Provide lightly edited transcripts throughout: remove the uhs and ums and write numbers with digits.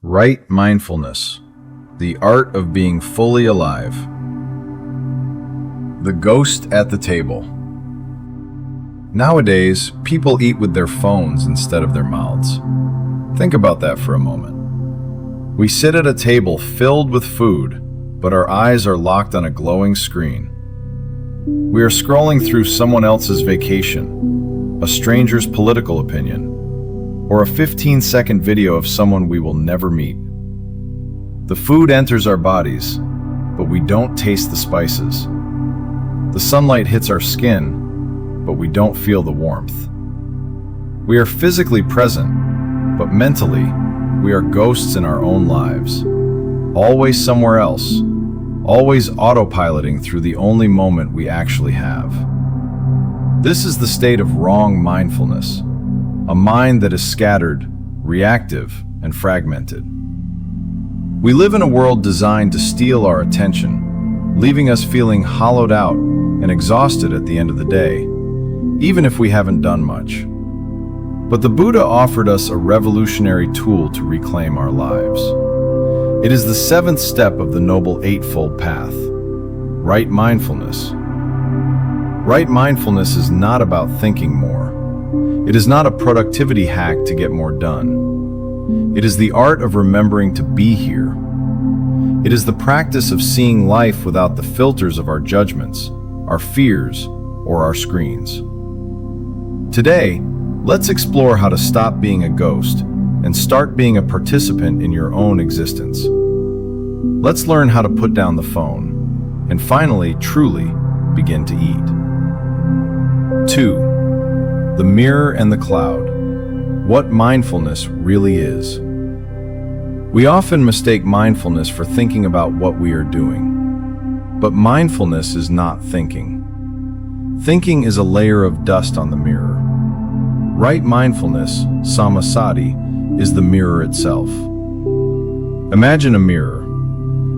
Right Mindfulness, the art of being fully alive. The ghost at the table. Nowadays, people eat with their phones instead of their mouths. Think about that for a moment. We sit at a table filled with food, but our eyes are locked on a glowing screen. We are scrolling through someone else's vacation, a stranger's political opinion, or a 15-second video of someone we will never meet. The food enters our bodies, but we don't taste the spices. The sunlight hits our skin, but we don't feel the warmth. We are physically present, but mentally, we are ghosts in our own lives, always somewhere else, always autopiloting through the only moment we actually have. This is the state of wrong mindfulness, a mind that is scattered, reactive, and fragmented. We live in a world designed to steal our attention, leaving us feeling hollowed out and exhausted at the end of the day, even if we haven't done much. But the Buddha offered us a revolutionary tool to reclaim our lives. It is the seventh step of the Noble Eightfold Path, Right Mindfulness. Right Mindfulness is not about thinking more. It is not a productivity hack to get more done. It is the art of remembering to be here. It is the practice of seeing life without the filters of our judgments, our fears, or our screens. Today, let's explore how to stop being a ghost and start being a participant in your own existence. Let's learn how to put down the phone and finally, truly, begin to eat. 2. The mirror and the cloud. What mindfulness really is. We often mistake mindfulness for thinking about what we are doing. But mindfulness is not thinking. Thinking is a layer of dust on the mirror. Right mindfulness, Samma Sati, is the mirror itself. Imagine a mirror.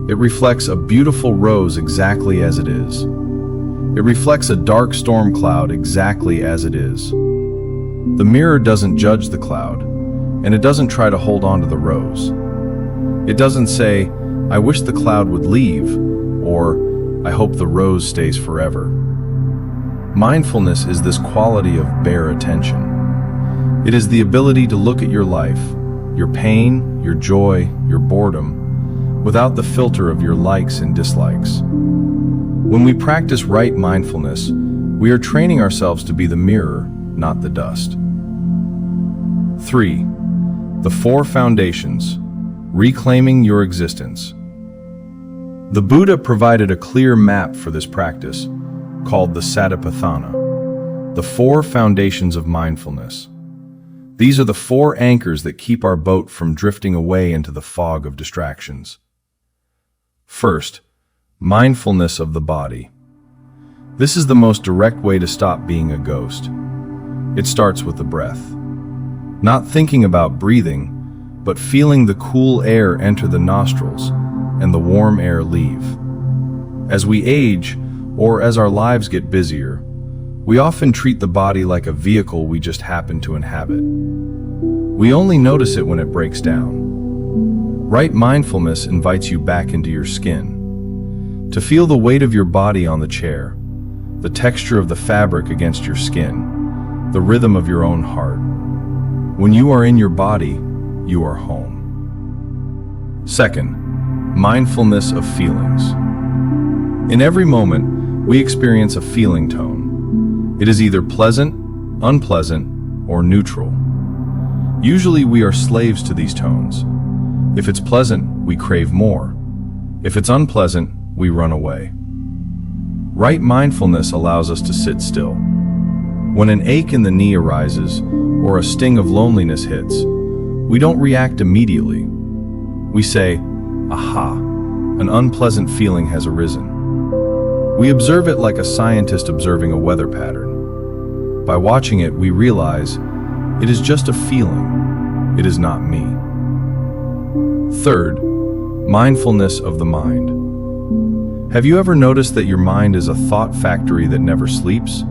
It reflects a beautiful rose exactly as it is. It reflects a dark storm cloud exactly as it is. The mirror doesn't judge the cloud, and it doesn't try to hold on to the rose. It doesn't say, "I wish the cloud would leave," or "I hope the rose stays forever." Mindfulness is this quality of bare attention. It is the ability to look at your life, your pain, your joy, your boredom, without the filter of your likes and dislikes. When we practice right mindfulness, we are training ourselves to be the mirror, not the dust. 3. The four foundations. Reclaiming your existence. The Buddha provided a clear map for this practice, called the Satipatthana, the four foundations of mindfulness. These are the four anchors that keep our boat from drifting away into the fog of distractions. First, mindfulness of the body. This is the most direct way to stop being a ghost. It starts with the breath. Not thinking about breathing, but feeling the cool air enter the nostrils and the warm air leave. As we age, or as our lives get busier, we often treat the body like a vehicle we just happen to inhabit. We only notice it when it breaks down. Right mindfulness invites you back into your skin, to feel the weight of your body on the chair, the texture of the fabric against your skin, the rhythm of your own heart. When you are in your body, you are home. Second, mindfulness of feelings. In every moment, we experience a feeling tone. It is either pleasant, unpleasant, or neutral. Usually we are slaves to these tones. If it's pleasant, we crave more. If it's unpleasant, we run away. Right mindfulness allows us to sit still. When an ache in the knee arises, or a sting of loneliness hits, we don't react immediately. We say, "Aha, an unpleasant feeling has arisen." We observe it like a scientist observing a weather pattern. By watching it, we realize it is just a feeling. It is not me. Third, mindfulness of the mind. Have you ever noticed that your mind is a thought factory that never sleeps?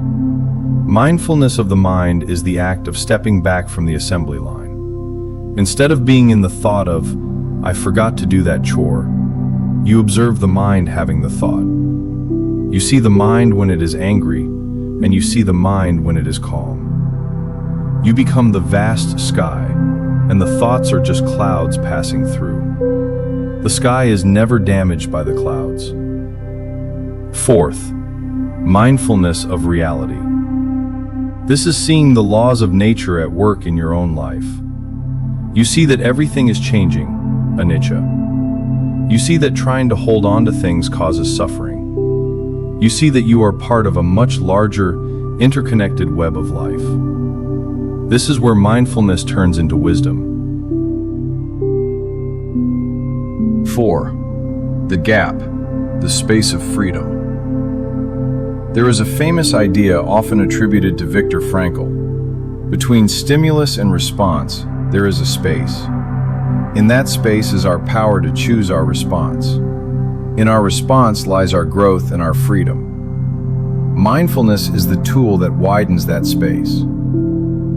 Mindfulness of the mind is the act of stepping back from the assembly line. Instead of being in the thought of, I forgot to do that chore. You observe the mind having the thought. You see the mind when it is angry, and you see the mind when it is calm. You become the vast sky, and the thoughts are just clouds passing through. The sky is never damaged by the clouds. Fourth, mindfulness of reality. This is seeing the laws of nature at work in your own life. You see that everything is changing, anicca. You see that trying to hold on to things causes suffering. You see that you are part of a much larger, interconnected web of life. This is where mindfulness turns into wisdom. 4. The gap, the space of freedom. There is a famous idea often attributed to Viktor Frankl. Between stimulus and response, there is a space. In that space is our power to choose our response. In our response lies our growth and our freedom. Mindfulness is the tool that widens that space.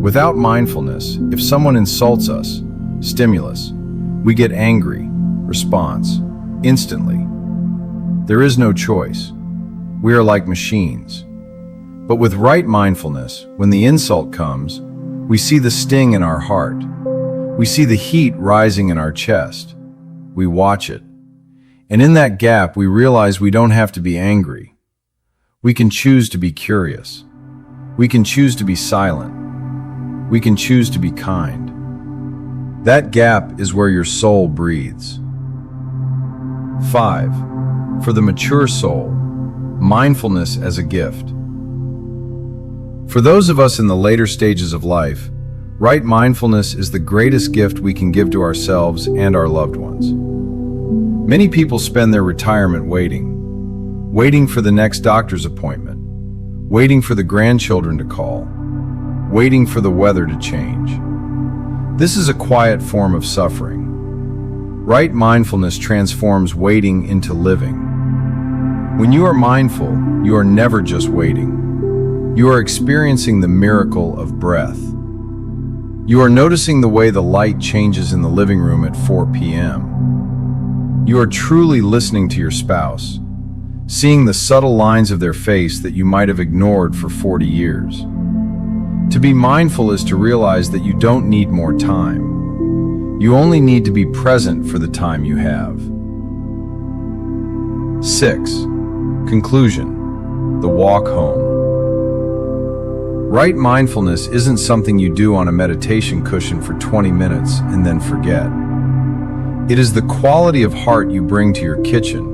Without mindfulness, if someone insults us, stimulus, we get angry, response, instantly. There is no choice. We are like machines. But with right mindfulness, when the insult comes, we see the sting in our heart. We see the heat rising in our chest. We watch it. And in that gap, we realize we don't have to be angry. We can choose to be curious. We can choose to be silent. We can choose to be kind. That gap is where your soul breathes. 5. For the mature soul, mindfulness as a gift. For those of us in the later stages of life, right mindfulness is the greatest gift we can give to ourselves and our loved ones. Many people spend their retirement waiting for the next doctor's appointment, waiting for the grandchildren to call, waiting for the weather to change. This is a quiet form of suffering. Right mindfulness transforms waiting into living. When you are mindful, you are never just waiting. You are experiencing the miracle of breath. You are noticing the way the light changes in the living room at 4 p.m. You are truly listening to your spouse, seeing the subtle lines of their face that you might have ignored for 40 years. To be mindful is to realize that you don't need more time. You only need to be present for the time you have. 6. Conclusion. The walk home. Right mindfulness isn't something you do on a meditation cushion for 20 minutes and then forget. It is the quality of heart you bring to your kitchen,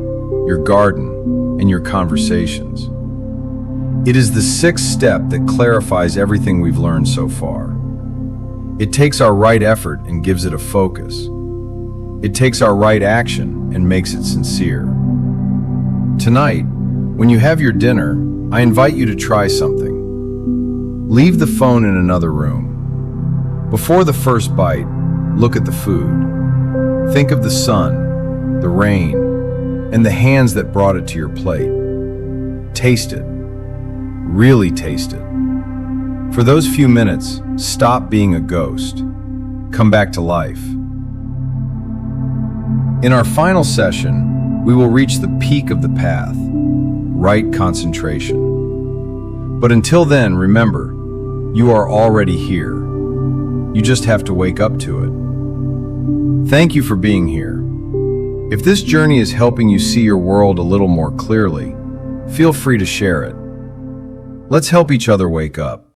your garden, and your conversations. It is the sixth step that clarifies everything we've learned so far. It takes our right effort and gives it a focus. It takes our right action and makes it sincere. Tonight, when you have your dinner, I invite you to try something. Leave the phone in another room. Before the first bite, look at the food. Think of the sun, the rain, and the hands that brought it to your plate. Taste it. Really taste it. For those few minutes, stop being a ghost. Come back to life. In our final session, we will reach the peak of the path, right concentration. But until then, remember, you are already here. You just have to wake up to it. Thank you for being here. If this journey is helping you see your world a little more clearly, feel free to share it. Let's help each other wake up.